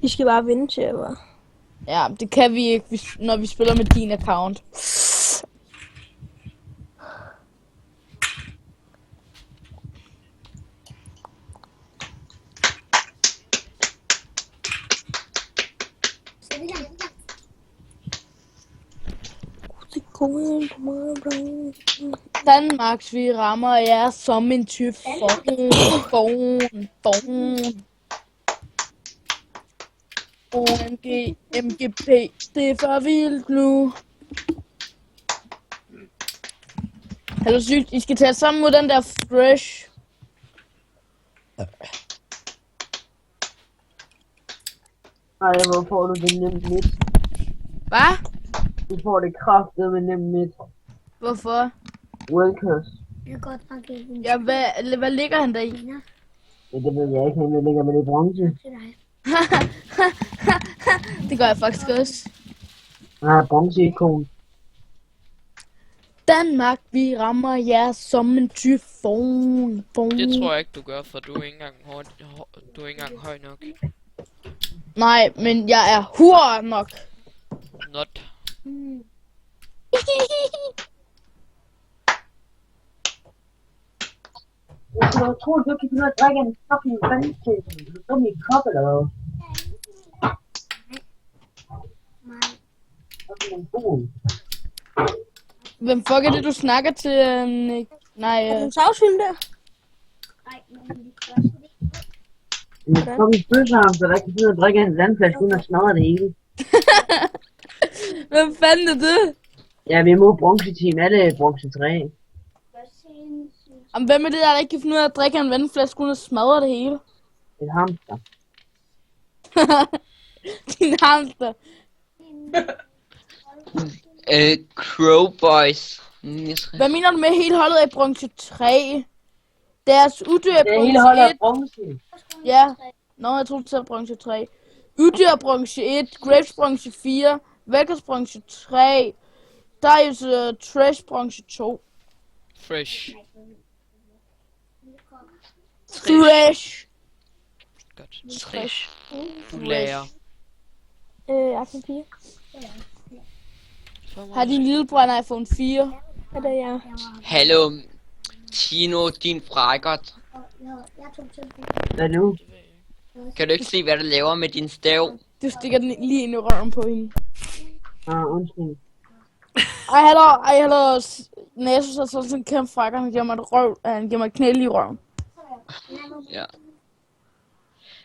I skal bare vinde til, eller? Ja, det kan vi ikke, når vi spiller med din account. Danmarks, vi rammer jer som en tyfon. OMG, MGP, det er for vildt nu. Hallo sygt, I skal tage sammen mod den der fresh. Nej, hvor får du det nemt midt? Hvad? Du får det kraftet med nemt midt. Hvorfor? Wilkers. Jeg kan godt nok ikke en Ja, hvad ligger han der i? tjener Ja, det ved jeg ikke, men jeg ligger med det bronze. til dig. Det gør jeg faktisk også. Nej, bronzeikon. Danmark, vi rammer jer som en tyfon. Det tror jeg ikke, du gør, for du er ikke engang, du er ikke engang høj nok. Nej, men jeg er hurtig nok. Not. Jeg tror, du kan finde at drikke en fucking vandtæt. Du står i en kop eller hvad? Nej. Fucking en bol. Hvem fuck er det, du snakker til, Nick? Nej, Er du savsyn der? Nej, men vi gør det. En fucking bøsarm, så der ikke kan finde at drikke en vandflaske uden at smadre det hele. hvem fanden er det? Ja, vi er mod bronzeteam. Er det bronze 3? Jamen, hvem er det, der ikke kan finde ud af at drikke en vandflaske uden at smadre det hele? Et hamster. Din hamster. Crow Boys. Hvad mener du med hele holdet af bronze 3? Deres udyr er Det hele bronze holder 1. bronze. Ja. Nå, jeg troede, det var bronze 3. Udyr bronze 1, Graves bronze 4, Velkers bronze 3, Darius Trash bronze 2. Fresh. Trash. Godt. Trash. Lærer. iPhone 4. Har din lillebror en iPhone 4? Ja, det er jeg. Hallo, Tino, din frækkert. Jeg tog til Hvad nu? Kan du ikke se, hvad du laver med din stav? Du stikker den lige ind i røven på hende. Undskyld. Ej, hallo, Nasus er sådan en kæmpe frækker, han giver mig et røv, han giver mig et knæl i røven. Ja.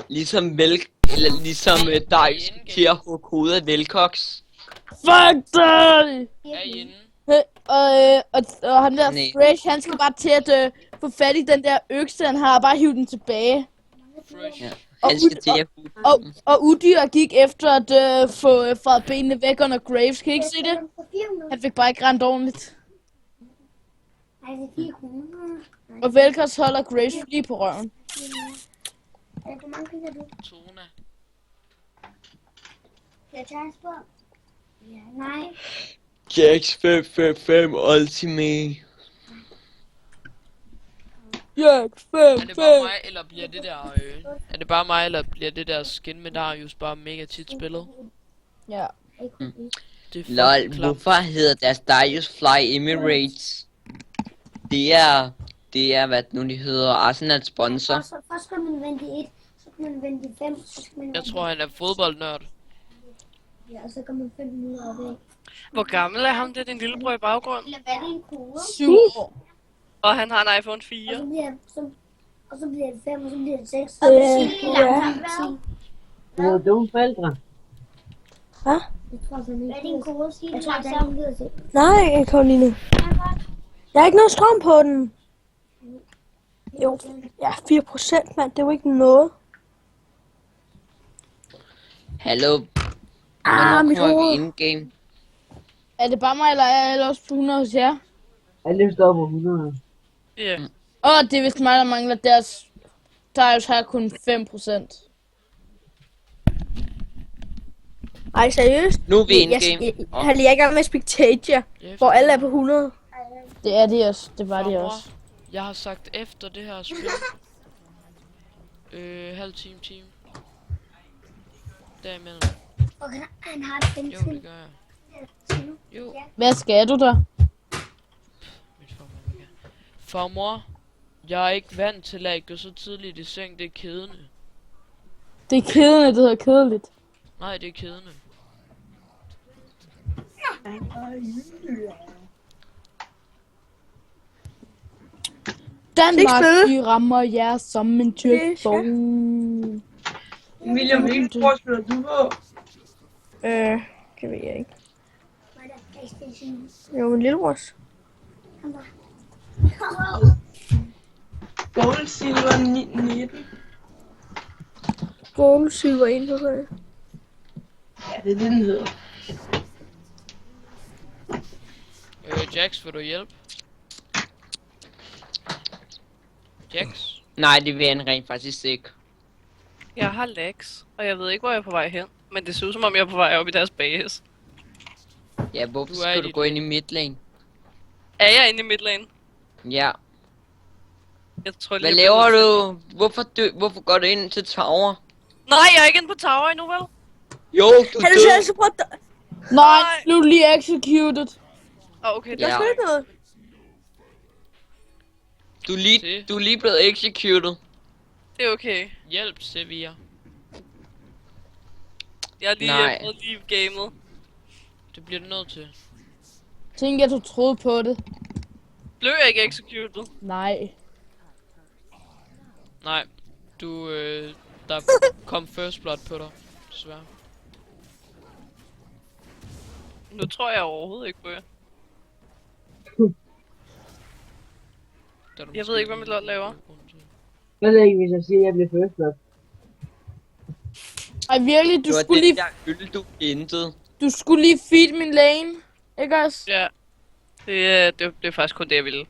Ligesom Darius til at hugge hovedet af Velcox. Fuck dig! Er I inde? Og ham der Nej. Fresh, han skal bare til at få fat i den der økse, han har, og bare hive den tilbage. Fresh. Ja. Han skal til at hugge. Og Udyr gik efter at få fra benene væk under Graves, kan I ikke se det? Han fik bare ikke rent ordentligt. Nej, det er 4 kroner. Og Velkers holder Graves lige på røven. Hvor mange penge har du? Tona. Jeg tager en spørg. Ja, nej. Jax 555 Ultimate. Ja, Er det bare mig, eller bliver det der... er det bare mig, eller bliver det der skin med Darius bare mega tit spillet? Ja. Det er Lol, fucking klamt. hvorfor hedder deres Darius Fly Emirates? Det er hvad nu de hedder, Arsenal sponsor. Først skal man vente 1, så kan man vente 5, så skal man Jeg tror, han er fodboldnørd. Ja, og så kan man 5 minutter opad. Hvor gammel er ham, det er din lillebror i baggrunden? Eller hvad er det en kode? 7 år. Og han har en iPhone Og 4. så bliver det 5, og så bliver det 6. Ja. Du er dumme forældre. Hvad? Jeg tror, så hvad er din kode? Jeg tror, der er en lyd til. Nej, Karoline. Der er ikke noget strøm på den. Jo, ja, 4%, mand. Det er jo ikke noget. Hallo, Mit kommer vi hoved. in-game? Er det bare mig, eller er jeg også på 100 hos jer? Alle står på 100. Ja. Det er vist mig, der mangler deres... Darius har kun 5%. Ej, seriøst? Nu er vi Jeg in-game. er lige i gang med Spectator, hvor alle er på 100. Det er de også. Det var de Farmor, også. Jeg har sagt efter det her spil. Halv time. derimellem. Og han har et Jo, benzin. det gør jeg. Jo, Hvad skal du der? mit formand vil gerne. Farmor, jeg er ikke vant til at gå så tidligt i seng, det er kedende. Det er kedeligt, det hedder kedeligt. Nej, det er kedende. Danmark, spille. de rammer jer som en tyrbom. William, hvilken sport spiller du på? Det ved jeg ikke. Var der PlayStation? Jo, min lillebrors. Han var. Gold Silver 19. Gold, silver, 1 på højde. Ja, det er det, den hedder. Jax, vil du hjælpe? Jax? Nej, det vil han rent faktisk ikke. Jeg har lags, og jeg ved ikke, hvor jeg er på vej hen. Men det ser ud som om, jeg er på vej op i deres base. Ja, hvorfor Du er i skal du dit gå ind i midlane? Er jeg inde i midlane? Ja. Jeg tror lige, Hvad jeg laver bliver- du? Hvorfor går du ind til tower? Nej, jeg er ikke inde på tower endnu, vel? Jo, du Har du død. selv så prøvet at... Nej, nu er du lige executed. Okay, det Der Ja. er ikke noget. Du er lige blevet executed. det er okay. Hjælp, Sevilla. Jeg er lige Nej. med lige gamet. Det bliver du nødt til. Tænk, at du troede på det. Blev jeg ikke executed? Nej. Nej, der kom first blood på dig, desværre. Nu tror jeg overhovedet ikke på jer. Der er du Jeg måske ved ikke, hvad mit lige lord laver. grund til. Jeg ved ikke, hvis jeg siger, at jeg bliver first blood. Ej, virkelig, Det var den der øl, du hentede. du skulle lige feed min lane. Ikke også? Ja. Det er faktisk kun det, jeg ville.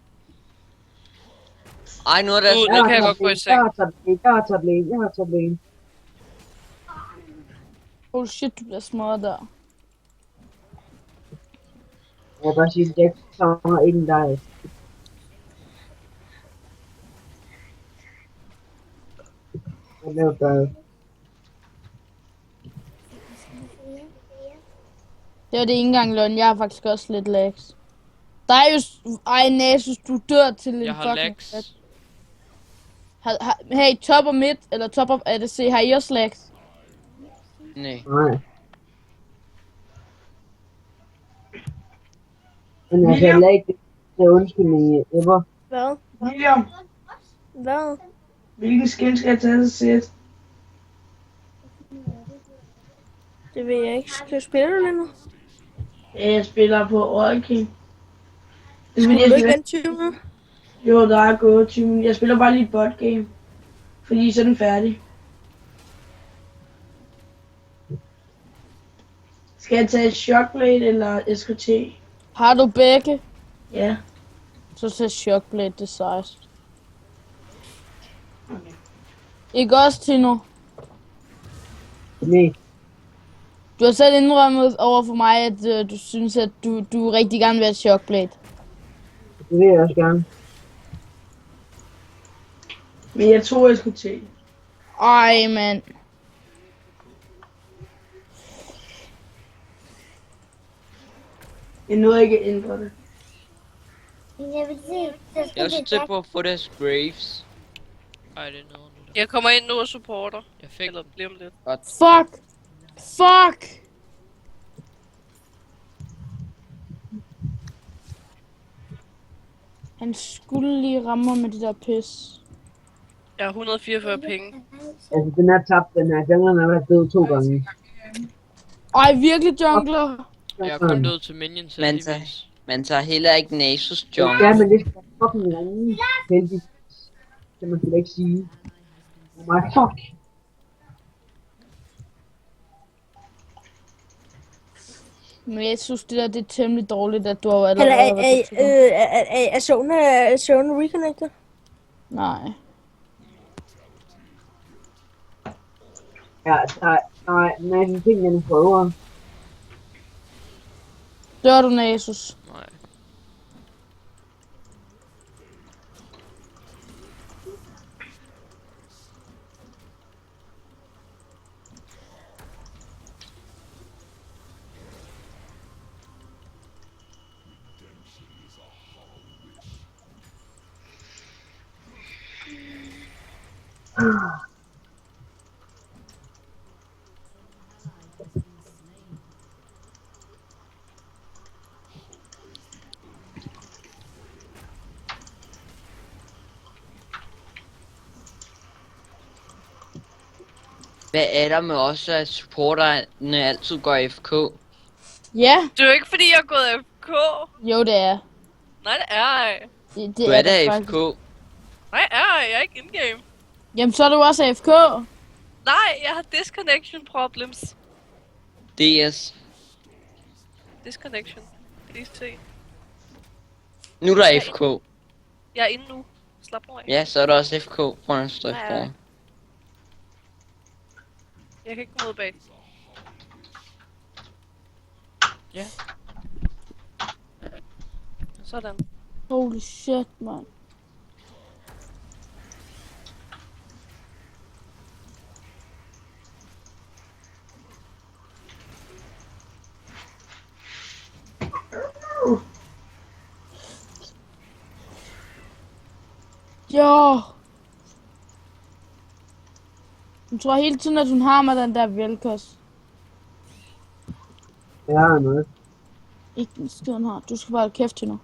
Ej, nu er der... Nu kan jeg godt gå i seng. Jeg har top lane. Oh shit, du bliver smadret der. Jeg kan bare sige, at Jack savner inden dig. Jeg laver bare... Det var det ikke engang løgn. Jeg har faktisk også lidt lags. Der er jo... Ej, Nasus, du dør til en Jeg har fucking lags. kat. Hey, top og mid, eller top of ADC, har I også lags? Nej. Nej. Men jeg kan heller ikke det undskyldning ever. Hvad? William, Hvad? hvilken skin skal jeg tage til sæt? Det ved jeg ikke. Spiller du lige nu? Jeg spiller på Oracle King. Det Skulle du ikke vente 20 minutter? Jo, der er gået 20 minutter. Jeg spiller bare lige et bot game. Fordi så er den færdig. Skal jeg tage Shockblade eller SKT? Har du begge? Ja. Så tag Shockblade, det sejst. Ikke også, Tino? Nej. Du har selv indrømmet over for mig, at du synes, at du rigtig gerne vil have Shockblade. Det vil jeg også gerne. Men jeg tror SKT. Ej, mand. Jeg nåede ikke at ændre det. Men jeg vil se, der Jeg er skal også det tæt på at få deres Graves. Ej, det er noget nu. Jeg kommer ind nu og supporter. Jeg fik Eller bliver om lidt. Fuck! Fuck! Han skulle lige ramme mig med det der pis. Jeg har 144 penge. Altså, den er tabt, den her. Jungleren har været død 2 gange. Ej, virkelig, jungler? Jeg er kun død til minions, heldigvis. Man tager heller ikke Nasus junk. Ja, men det skal fucking ringe. Heldigvis. Kan man slet ikke sige. Oh my fuck. Men jeg synes, det der det er temmelig dårligt, at du har Eller allerede været på tur. er Zone reconnected? Nej. Ja, nej, men tingene prøver. Dør du, Nasus? Nej. Hvad er der med også, at supporterne altid går FK? Ja, Det er jo ikke fordi, jeg er gået FK. jo det er. Nej, det er ej. Det Du er det da faktisk. FK. Nej, jeg er ikke in-game. Jamen, så er du også AFK. Nej, jeg har disconnection problems. DS. Disconnection. Lige se. Nu er der FK. Jeg er inde nu. Slap nu af. Ja, så er der også FK. Prøv at stå Ja. foran. Jeg kan ikke komme ud bag. Ja. Sådan. Holy shit, man. Jo. Hun tror hele tiden, at hun har med den der velkost. Ja, noget. Ikke en skid, hun har. Du skal bare holde kæft til nu.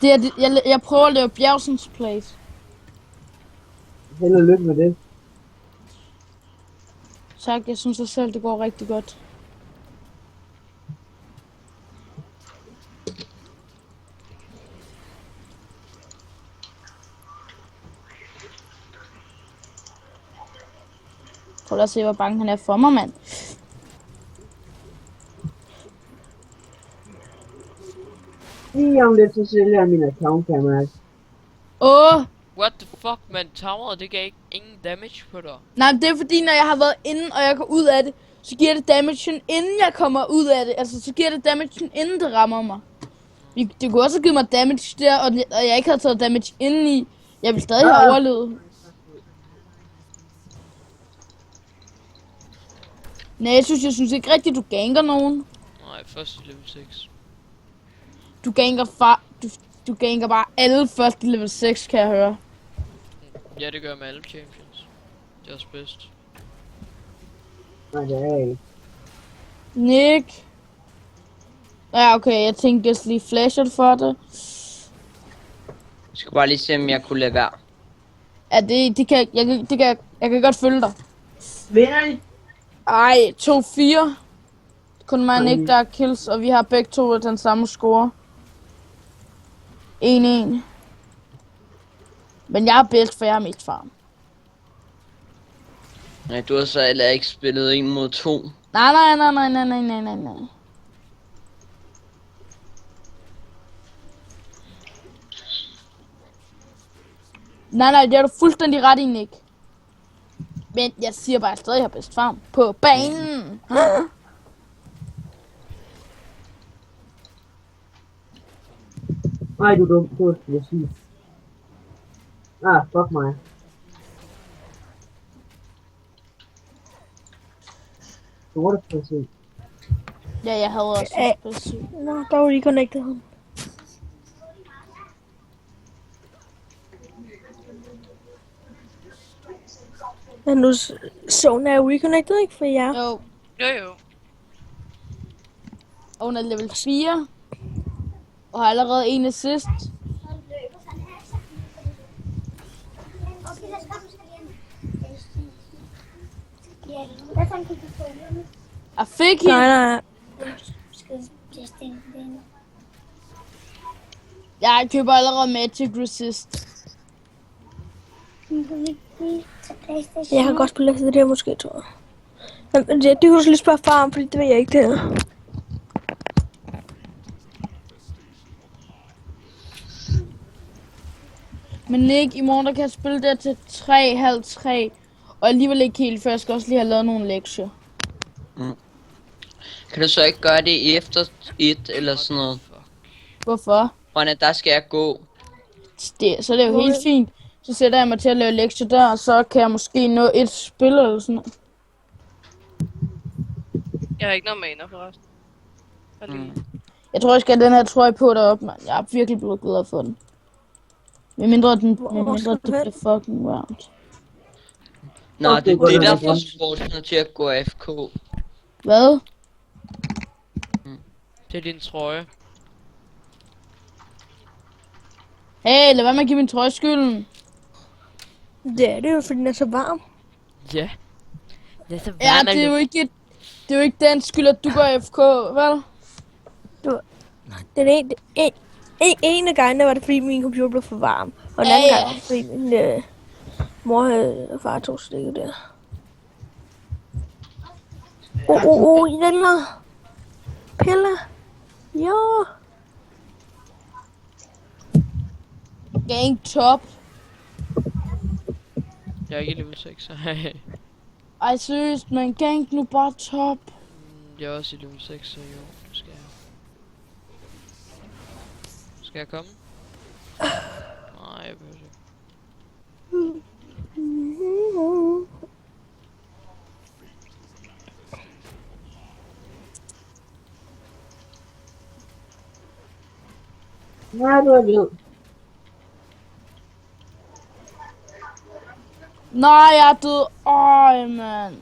Det er, jeg prøver at lave Bjergsens Place. Held og lykke med det. Tak, jeg synes selv, det går rigtig godt. Prøv at se, hvor bange han er for mig, mand. Lige om lidt, så sælger jeg min account, kan man. Åh! What the fuck, man? Toweret, det gav ingen damage på dig. Nej, det er fordi, når jeg har været inde, og jeg går ud af det, så giver det damagen, inden jeg kommer ud af det. Altså, så giver det damagen, inden det rammer mig. Det kunne også have givet mig damage der, og jeg ikke havde taget damage indeni. Jeg vil stadig have overlevet. Nej, jeg synes ikke rigtigt, du ganker nogen. Nej, først i level 6. Du ganker du ganker bare alle først i level 6, kan jeg høre. Ja, det gør jeg med alle champions. Det er også bedst. Nej, det er ikke. Nick. Ja, okay, jeg tænkte, jeg lige flashet for det. Jeg skulle bare lige se, om jeg kunne lade være. Ja, jeg kan godt følge dig. Vinder I? Ej, 2-4. Kun mig og Nick, der er kills, og vi har begge to den samme score. 1-1. Men jeg er bedst, for jeg er mest farm. Nej, du har så heller ikke spillet 1 mod 2. Nej. Nej, det er du fuldstændig ret i, Nick. Men jeg siger bare, at jeg stadig har bedst farm på banen. Nej, du er dum. Du er sige. Fuck mig. Sorte PC. Ja, jeg havde også bedst. Nå, der var reconnected ham. Men nu Zone er reconnected, ikke for jer? Jo, Jo. og hun er level 4. Og har allerede en assist. Okay, lad os komme Ja, hvad fanden kan du få? Jeg fik hende. Nej. Skal jeg stille den? Jeg køber allerede Magic Resist. Jeg kan godt spille efter det her måske, tror jeg. Men det kunne du så lige spørge far om, fordi det ved jeg ikke det her. Men Nick, i morgen der kan jeg spille der til 3:30. Og alligevel ikke helt, for jeg skal også lige have lavet nogle lektier. Kan du så ikke gøre det i efter 1 eller sådan noget? Hvorfor? Rønne, der skal jeg gå. Så det er jo helt fint. Så sætter jeg mig til at lave lektier der, og så kan jeg måske nå et spil eller sådan noget. Jeg har ikke noget maner forresten. Jeg tror, jeg skal have den her trøje på deroppe, mand. Jeg er virkelig blevet glad for den. Medmindre Hvor skal det du hen? bliver fucking varmt. Nå, Okay, det er godt, det, der godt. får sportsene til at gå AFK. Hvad? Det er din trøje. Hey, lad være med at give min trøje skylden. Det er det jo, fordi den er så varm. Ja. Det er så Ja, varmt, det er at- jo ikke... Det er jo ikke den skyld, at du går FK, vel? En af gangene var det, fordi min computer blev for varm. Og en Ja, anden ja. gang var det, fordi min mor og far tog stikket der. Hjælper. Pille. Jo. Gang top. Jeg er ikke i level 6. Ej, seriøst, man. Gang nu bare top. Jeg er også i level 6, så jo, det skal jeg. Skal jeg komme? Nej, jeg behøver ikke. Nej, du er glad. Nej, jeg er død. Øj, mand.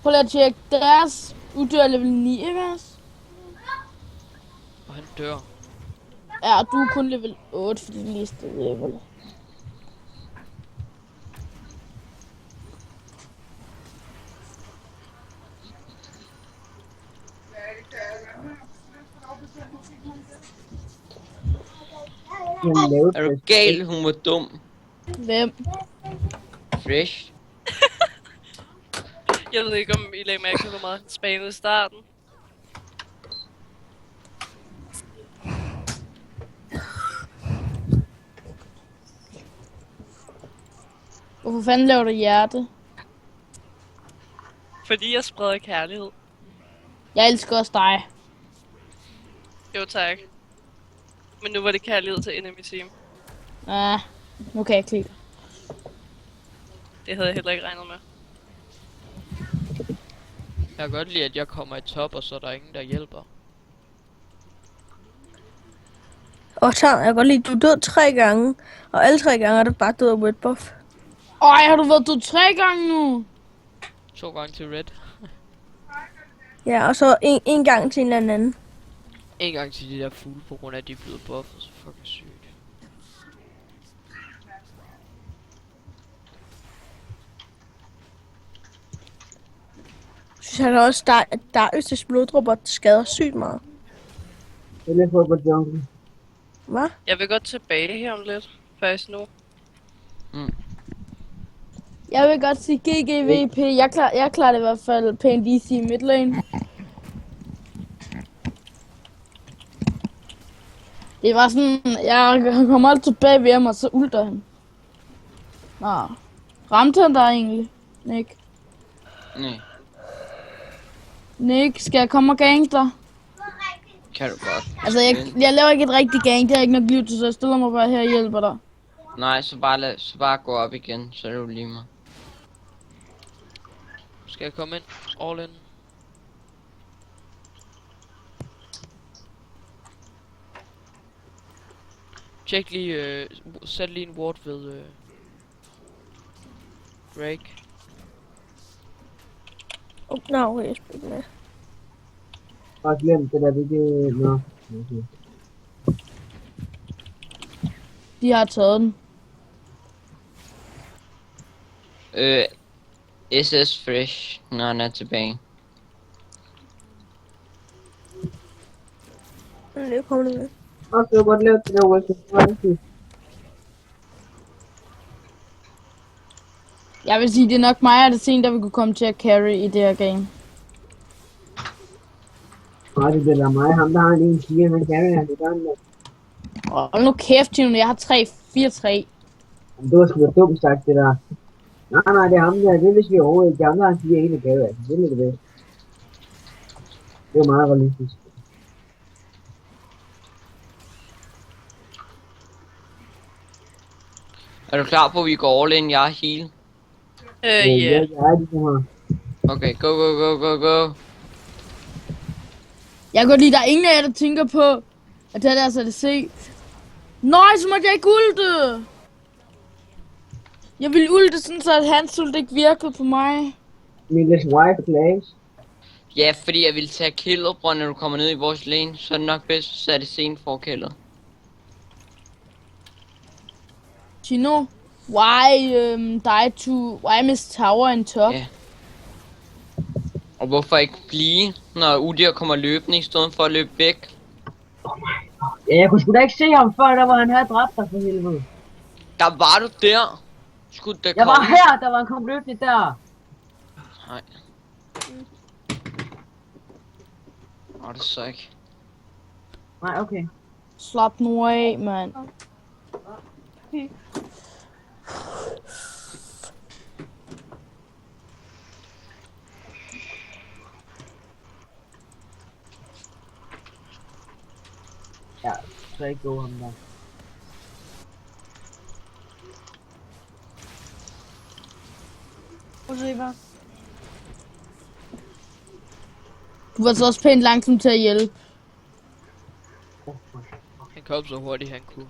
Prøv lige at tjekke deres uddør level 9, ikke også? Og han dør. Ja, og du er kun level 8, fordi det lige stod level. Jeg lavede Er du gal? Hun var dum. Hvem? Fresh. Jeg ved ikke, om I lagde mærke til, hvor meget han spamede i starten. Hvorfor fanden laver du hjerte? Fordi jeg spreder kærlighed. Jeg elsker også dig. Jo tak. Men nu var det kærlighed til enemy team. Ah, nu kan jeg ikke lide dig. Det havde jeg heller ikke regnet med. Jeg kan godt lide, at jeg kommer i top, og så er der ingen, der hjælper. Og så jeg kan godt lide, du er død 3 gange. Og alle 3 gange er du bare død af wet buff. Ej, har du været død 3 gange nu? 2 gange til red. Ja, og så en gang til en eller anden. En gang til de der fugle, på grund af at de er blevet buffet. Så fucking sygt. Synes jeg da også, at Darius' bloddrupper skader sygt meget. Jeg vil få på jungle. Hvad? Jeg vil godt tilbage her om lidt. Faktisk nu. Jeg vil godt sige GGVP. Jeg klarer det i hvert fald pænt easy i midlane. Det var sådan, jeg kommer altid tilbage ved ham, og så ulter han. Nå, ramte han dig egentlig, Nick? Nej, Nick, skal jeg komme og gange dig? kan du godt. Altså, jeg laver ikke et rigtigt gang, det har ikke nok liv til, så jeg stiller mig bare her og hjælper dig. Nej, så bare gå op igen, så er det jo lige mig. Skal jeg komme ind? All in. Tjek lige, sæt lige en ward ved Drake. Nå, jeg spiller med. Bare glem det der, det ikke... Nå. Okay. De har taget den. SS Fresh, når han er tilbage. Nu kommer det med. Og så godt lavet det der Welcome. Jeg vil sige, det er nok mig og det sen, der vil kunne komme til at carry i det her game. Nej, det bliver mig. Ham der har en 1-4, han kan jo det der. Hold nu kæft, Tino, jeg har 4-3. Det var sgu da dumt sagt, det der. Nej, det er ham der. Det er hvis vi overhovedet ikke. De andre har 4-1 gave, altså. Det er det bedste. Det er meget realistisk. Er du klar på, at vi går all in? Jeg er heal. Ja. Jeg er ligesom her. Okay, go, go, go, go, go. Jeg kan godt lide, der er ingen af jer, der tænker på, at det er deres ADC. Nej, så måtte jeg ikke ulte! Jeg ville ulte sådan, så at hans ult ikke virkede på mig. Miklas wife plays. Ja, fordi jeg ville tage killet, bror, når du kommer ned i vores lane. Så er det nok bedst, så er det sent for killet. Chino, why miss tower in top? Ja. Og hvorfor ikke blive, når Udyr kommer løbende, i stedet for at løbe væk? Ja, jeg kunne sgu da ikke se ham før, der var han havde dræbt dig for helvede. Der var du der. Skulle der Jeg var komme? her, der var en kom løbende der. Nej. Åh, det er så ikke. Nej, okay. Slap nu af, mand. Ja, så ikke gå ham der. Du var så også pænt langsom til at hjælpe. Han kom så hurtigt, han kunne.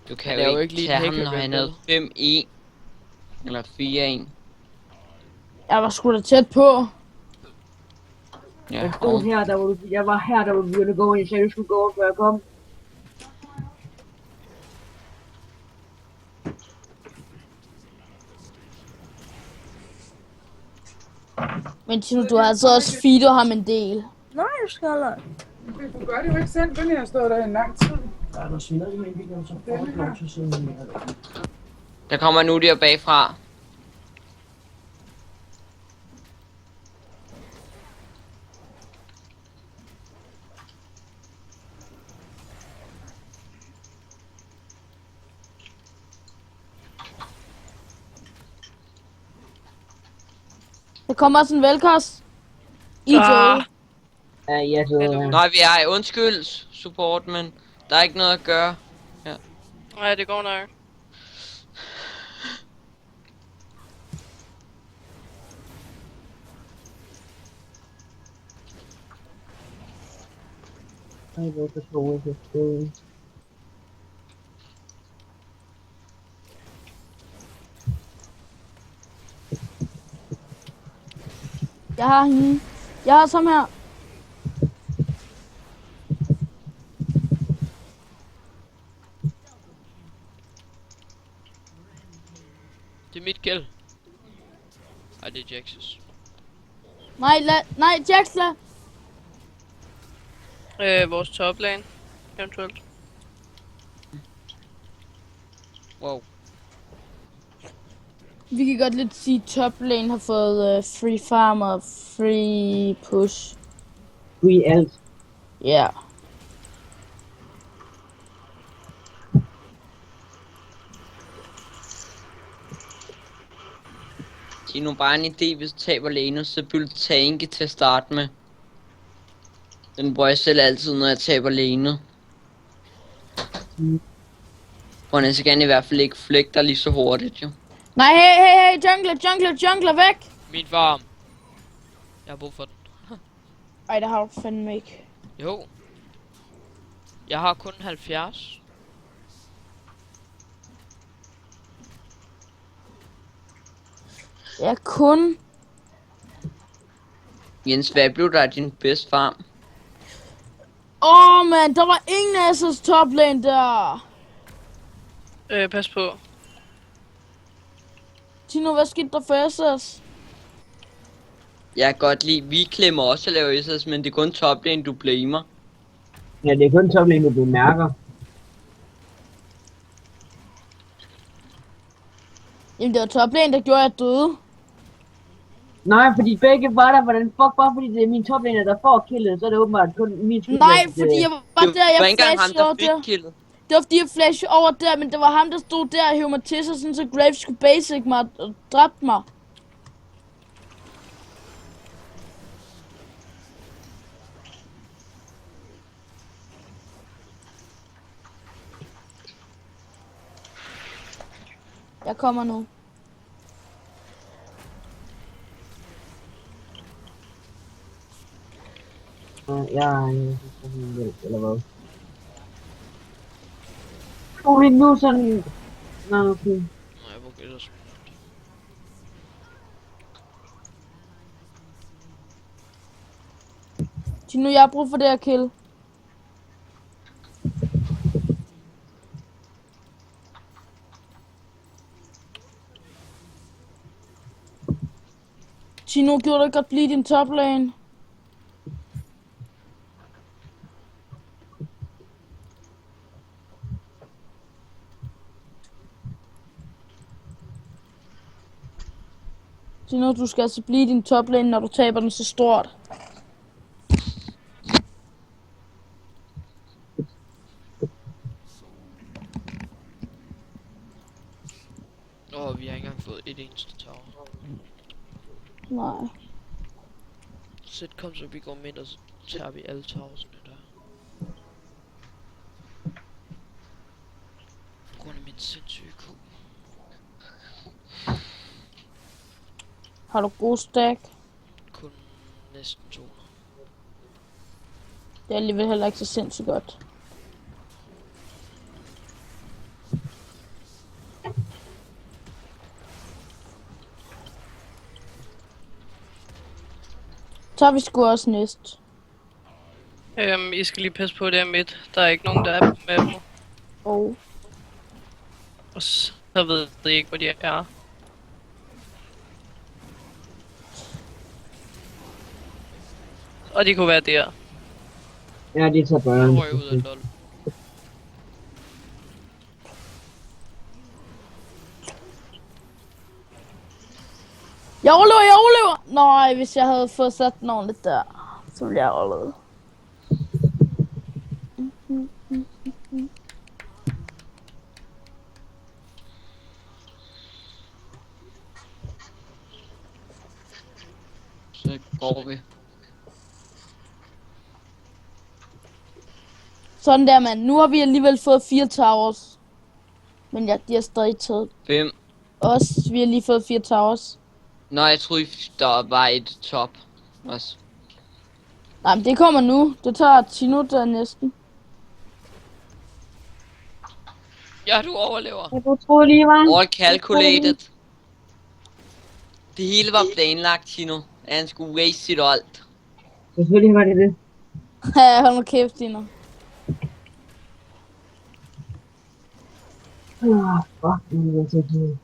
Du kan Han er jo jo ikke ikke lige tage en ham, hacker, når han vel? havde 5-1. Eller 4-1. Jeg var sgu da tæt på. Ja, Jeg stod her, der var du, jeg var her, der var du begyndt at gå ind. Jeg sagde, du skulle gå, før jeg kom. Men Chino, du har altså også feedet ham en del. Nej, jeg skal heller. Du gør det jo ikke selv, den her stået der i lang tid. Der kommer nu der bagfra. Der kommer også en velkost. I Ah. toget. Ja, jeg sidder her. Nej, vi er undskyld, support, men der er ikke noget at gøre. Nej, det går nok. Ej, hvorfor tror jeg, det stod. Jeg har hende. Jeg har som her. Det er mit kill. Ej, det er Jax's. Nej, Jax, lad. Vores toplane. Eventuelt. Wow. Vi kan godt lidt sige, at top lane har fået free farm og free push. Free alt. Ja. Yeah. Det er nu bare en idé, hvis du taber lane, så burde du tanke til at starte med. Den bruger jeg selv altid, når jeg taber lane. Og så kan i hvert fald ikke flække dig lige så hurtigt, jo. Nej, hey, jungler, væk! Min farm. Jeg har brug for den. Ej, det har du fandme ikke. Jo. Jeg har kun 70. Jeg kun... Jens, hvad blev der af din bedste farm? Man, der var ingen af os top lane der. Pas på. Tino, hvad skete der for SS? Jeg kan godt lide, vi klemmer også at lave SS, men det er kun toplane, du blamer. Ja, det er kun toplane, du bemærker. Jamen, det var top lane, der gjorde, at jeg døde. Nej, fordi begge var der, hvordan fuck, bare fordi det er min toplane, der får killet, så er det åbenbart kun min skyld. Nej, at, fordi jeg var Det der, var jeg ikke engang ham, flashede over der der. fik killet. Det var fordi, jeg flashede over der, men det var ham, der stod der og hævde mig til sig, sådan så Graves skulle basic mig og dræbte mig. Jeg kommer nu. Jeg eller hvad? Roligt nu sådan... Nå, okay. Nej, hvor er det så? Tino, jeg har brug for det her kill. Tino, gjorde du ikke godt blive din top lane? Tino, du skal altså blive din top lane, når du taber den så stort. Vi har ikke engang fået et eneste tower. Nej. Sæt kom, så vi går midt, og så tager vi alle towersne der. På grund af min sindssyge ku. Har du god stack? Kun næsten 200. Det er alligevel heller ikke så sindssygt godt. Så har vi sgu også næst. I skal lige passe på det her midt. Der er ikke nogen, der er på mappen. Og Og så ved jeg ikke, hvor de er. Og de kunne være der. Ja, de tager børn. Nu røg jeg ud af LOL. jeg overlever! Nej, hvis jeg havde fået sat den ordentligt der, så ville jeg overleve. Så går vi. Sådan der, mand. Nu har vi alligevel fået 4 towers. Men ja, de har stadig taget 5. os. Vi har lige fået 4 towers. Nå, jeg troede, der var et top. Også. Nej, men det kommer nu. Det tager Tino der næsten. Ja, du overlever. Jeg tror lige, var. All calculated. Det hele var planlagt, Tino. Han skulle waste sit alt. Selvfølgelig var det det. Ja, hold nu kæft, Tino. Fuck, nu er det så.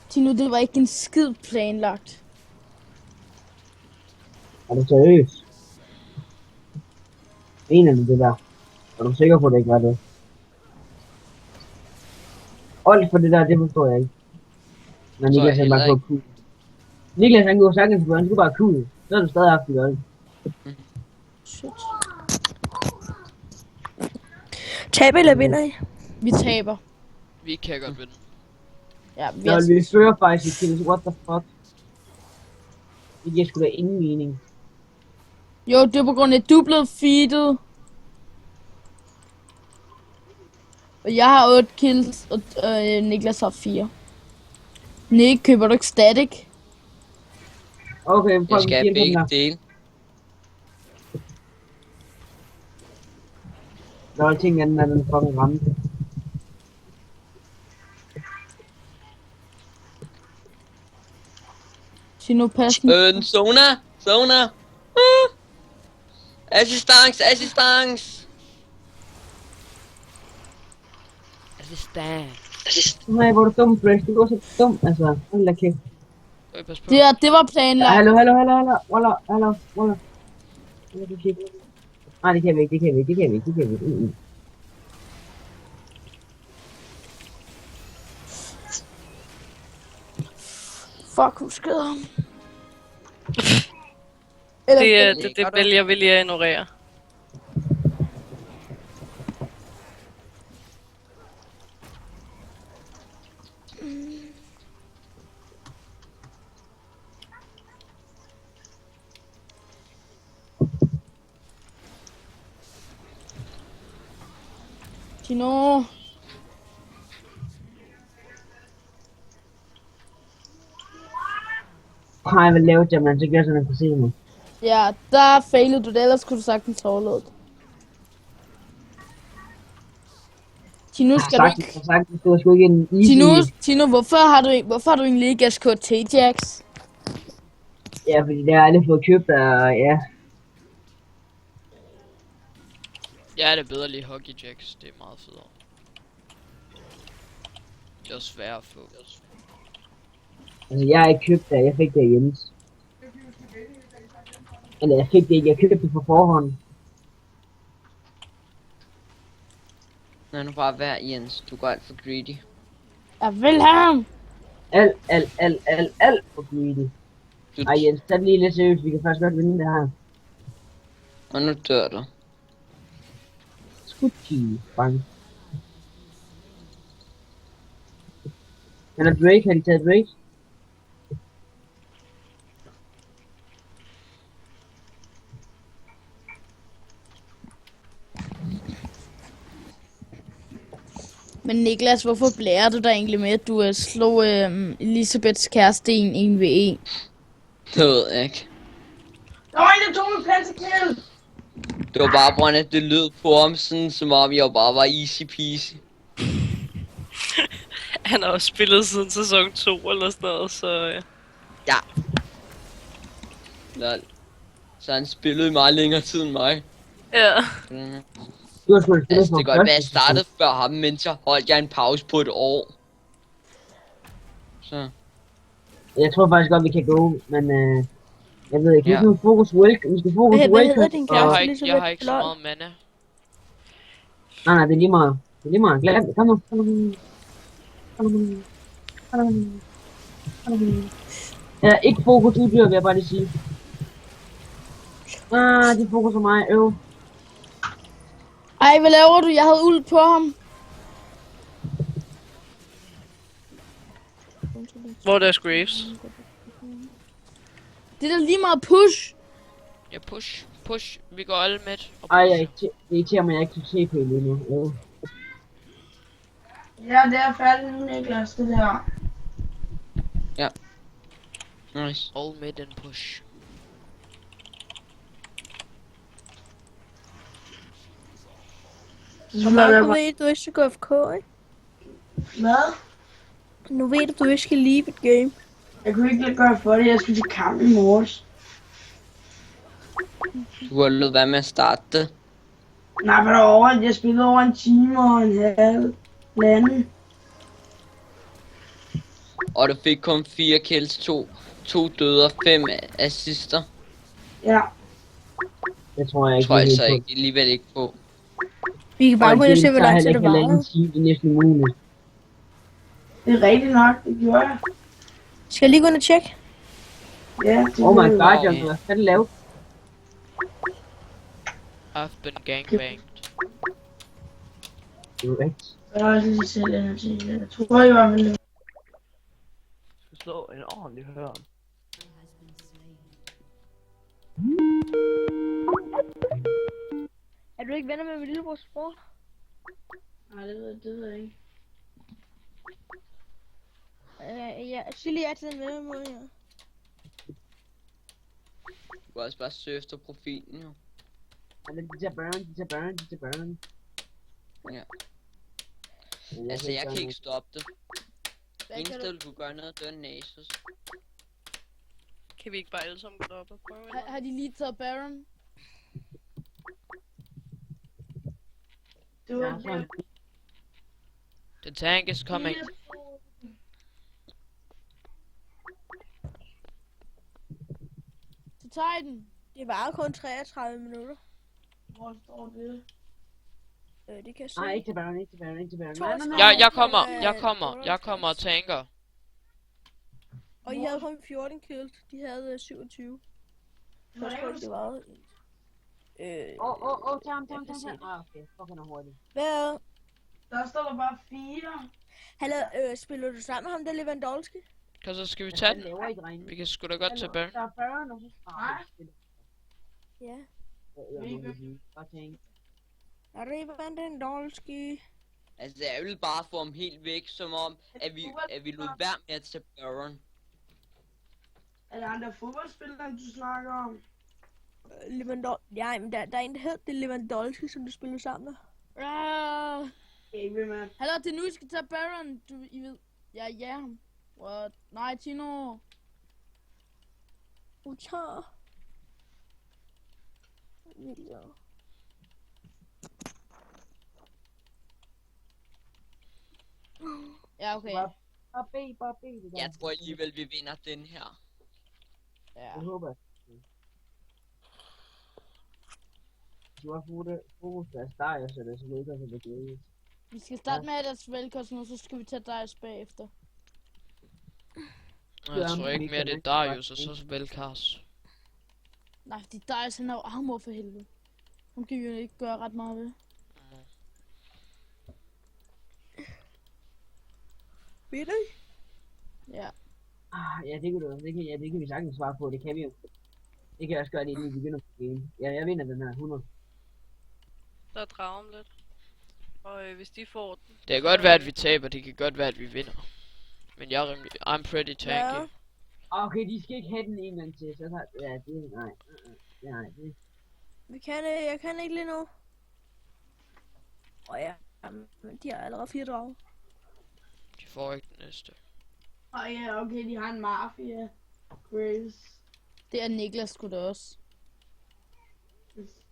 Tino, det var ikke en skid planlagt. Er du seriøs? Mener du det der? Er du sikker på, at det ikke var det? Alt for det der, det forstår jeg ikke. Men Så Niklas han heller bare på kugle. Niklas han går sagtens på, han skulle bare kugle. Så er du stadig haft det godt. Shit. Taber eller vinder I? Vi taber. Vi kan godt vinde. Ja, vi Når er... vi fører faktisk i kills, what the fuck? Det giver sgu da ingen mening. Jo, det er på grund af, at du er blevet feedet. Og jeg har 8 kills, og Niklas har 4. Nick, køber du ikke static? Okay, Jeg prøv skal at have give den begge der. dele. Der er ting anden, den fucking ramme. Tino, pas nu. Zona. Assistance. Assistant. Nej, hvor er du dum, Fresh. Du går så dum, altså. Hold da kæft. Pas på. Det var planlagt. Hallo. Nej, det kan vi ikke. Fuck, hun skød ham. Eller, Det vælger vi lige at ignorere. Tino. Nej, hvad lavede jeg, man? Så gør jeg sådan, at jeg kan se mig. Ja, der failede du det, ellers kunne du sagtens overleve det. Tino, Jeg skal du ikke... har sagt, det var sgu ikke en easy. Tino, hvorfor har du egentlig ikke SKT Jax? Ja, fordi det har jeg aldrig fået købt, og ja. Ja, det er bedre lige Hockey Jacks. Det er meget federe. Det er også svært at få. Altså, jeg har ikke købt det, jeg fik det hjemme. Eller jeg fik det ikke, jeg købte det på forhånd. Lad nu bare være, Jens. Du går alt for greedy. Jeg vil have ham! Alt for greedy. Du... Ej Jens, tag det lige lidt seriøst, vi kan faktisk godt vinde det her. Og nu dør du. Skuchi, bang. Men Drake, har de taget Drake? Men Niklas, hvorfor blærer du dig egentlig med, at du slog Elisabeths kæreste i en 1v1? Det ved jeg ikke. Der var en, der tog min plantekill! Det var bare på grund af, at det lød på ham, sådan, som om jeg bare var easy peasy. Han har også spillet siden sæson 2 eller sådan noget, så ja. Ja. Lol. Så han spillede i meget længere tid end mig. Ja. Du har sgu da spillet Altså, for det kan godt være, at jeg første startede før ham, mens jeg holdt en pause på et år. Så. sæson. Jeg tror faktisk godt, vi kan gå, men jeg ved ikke, Ja. vi skal fokus welcome, vi skal fokus Hvad welcome. hedder din Jeg kæreste? har ikke, jeg har ikke så meget mana. Nej, det er lige meget. Det er lige meget. Glem det. Kom nu. Kom nu. Kom nu. Kom nu. Kom nu. Ja, ikke fokus uddyr, vil jeg bare lige sige. Det er fokus på mig. Ej, hvad laver du? Jeg havde ult på ham. Hvor er deres Graves? Det er da lige meget push. Ja, push. Vi går alle med. Og Ej, push. det irriterer mig, at jeg ikke kan se på lige nu. Ja, det er færdigt nu, Niklas, det der. Nice. All mid and push. Så lader jeg Nu bare... ved du ikke skal gå FK, ikke? Hvad? Nu ved du ikke skal leave et game. Jeg kunne ikke gøre for det, jeg skulle til kamp i morges. Du har lavet være med at starte det. Nej, hvad derovre? Jeg spillede over en time og en halv lande. Og du fik kun 4 kills, 2 døde og 5 assister. Ja. Det tror jeg ikke. Tror jeg helt så på. ikke, alligevel ikke på. Vi kan bare gå ind og se, hvor lang tid det var. varer. Det er næsten umuligt. Det er rigtigt nok, det gjorde jeg. Skal jeg lige gå ind og tjekke? Ja, det Oh my gjorde jeg. god, John, hvad er det lavet? I've been gangbanged. Det er rigtigt. Jeg har også lige selv energi. Jeg tror, jeg var med. Slå en ordentlig hørn. Er du ikke venner med min lillebrors bror? Nej, det ved jeg ikke. Ja, Silly er altid med mod jer. Du kan også bare søge efter profilen, jo. Men de tager burn. Ja. Altså, jeg kan ikke stoppe det. Eneste, du kunne gøre noget, det var Nasus. Kan vi ikke bare alle sammen gå op og prøve? Eller? Har de lige taget Baron? Det var Ja, det. The tank is coming. Til Titan. Det varer kun 33 minutter. Hvor står det? Det kan jeg se. Nej, ikke til burn. Jeg kommer og tanker. Og I havde kun 14 kills. De havde 27. Jeg tror ikke, det varede. Tag ham. Okay, fucking hurtigt. Hvad? Der står der bare 4. Hallo, spiller du sammen med ham der Lewandowski? Så skal vi tage den. laver I, drenge? Vi kan sgu da godt tage Baron. Der er burn, og så... Nej. Ja. Bare tænk. Lewandowski. Altså, jeg vil bare få ham helt væk, som om, at vi lod være med at tage Baron. Er det andre fodboldspillere, du snakker om? Ja, men der er en, der hedder det Lewandowski, som du spiller sammen med. Ikke, mand. Hallo, det er nu, I skal tage Baron. I ved. Ja. What? Nej, Tino. Tager. Vildt. Ja, okay. Bare B, det der. Jeg tror alligevel, vi vinder den her. Ja. Jeg håber. Du har fokus på Astarius, så det er så lidt, at det bliver det. Vi skal starte med deres velkost nu, så skal vi tage Darius bagefter. Jeg tror ikke mere, det er Darius og så Velkars. Nej, fordi Darius han er jo armor for helvede. Hun kan jo ikke gøre ret meget ved. Ved du? Ja. Ja, det kan vi sagtens svare på, det kan vi jo. Det kan jeg også gøre det, inden vi begynder på game. Ja, jeg vinder den her 100. Der er dragen lidt. Og hvis de får den... Det kan godt være, at vi taber, det kan godt være, at vi vinder. Men jeg er rimelig... I'm pretty tanky. Okay, de skal ikke have den en gang til, så tager... Ja, det... Nej. Nej, det... Jeg kan ikke lige nu. Ja, men de har allerede 4 drager. De får ikke den næste. Ja, okay, de har en mafia. Grace. Det er Niklas sgu da også.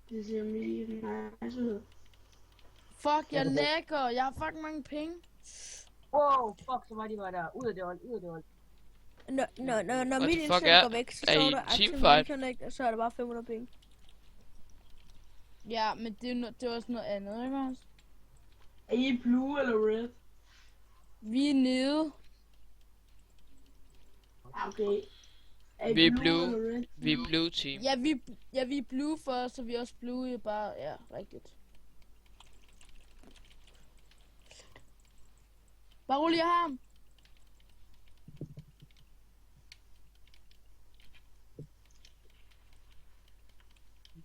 Det ser mega nice ud. Fuck, jeg lækker. Jeg har fucking mange penge. Wow, fuck, så meget de var der. Ud af det hold. Når What mit the fuck internet går væk, så er står I der Active teamfight? Connect, og så er det bare 500 penge. Ja, men det er også noget andet, ikke også? Er I blue eller red? Vi er nede. Okay. Er I Vi er blue blue. eller red? Vi er blue team. Ja, vi er blue for, så vi er også blue i bare... Ja, rigtigt. Bare rolig, jeg har ham.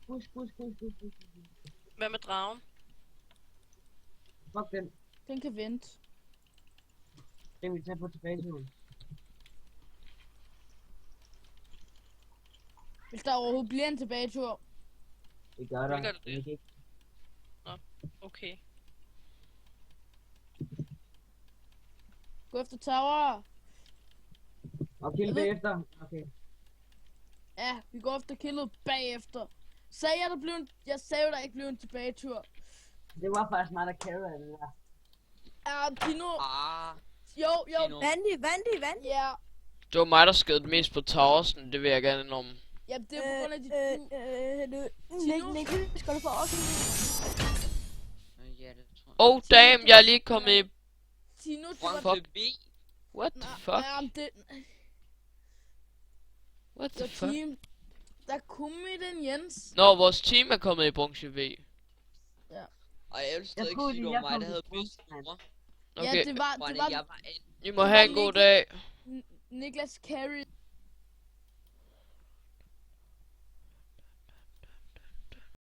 Push. Hvad med dragen? Fuck den. Den kan vente. Den vil tage på tilbage til. Hvis der overhovedet bliver en tilbagetur. Det gør der. Det gør det. Men ikke. Okay. Gå efter tower. Og kill bagefter. Okay. Ja, vi går efter killet bagefter. Jeg sagde jo, der ikke blev en tilbagetur. Det var faktisk mig, der carried det der. Ja, Tino. Jo. Tino. Vandig. Ja. Det var mig, der skød mest på Towersen, det vil jeg gerne indrømme. Ja, det er på grund af de Nick, skal du få også? Ja, det tror jeg. Oh damn, jeg er lige kommet i... Tino, det Front var... forbi. What the fuck? Ja, det... What Det the var fuck? team. Der kunne med den Jens. Nå, vores team er kommet i bronze V. Og jeg vil stadig troede, sige, det jeg var mig, kom der til havde bronze, bedst mand. nummer. Ja, Okay, det var... Jeg var en. I må have en god dag. Niklas carry.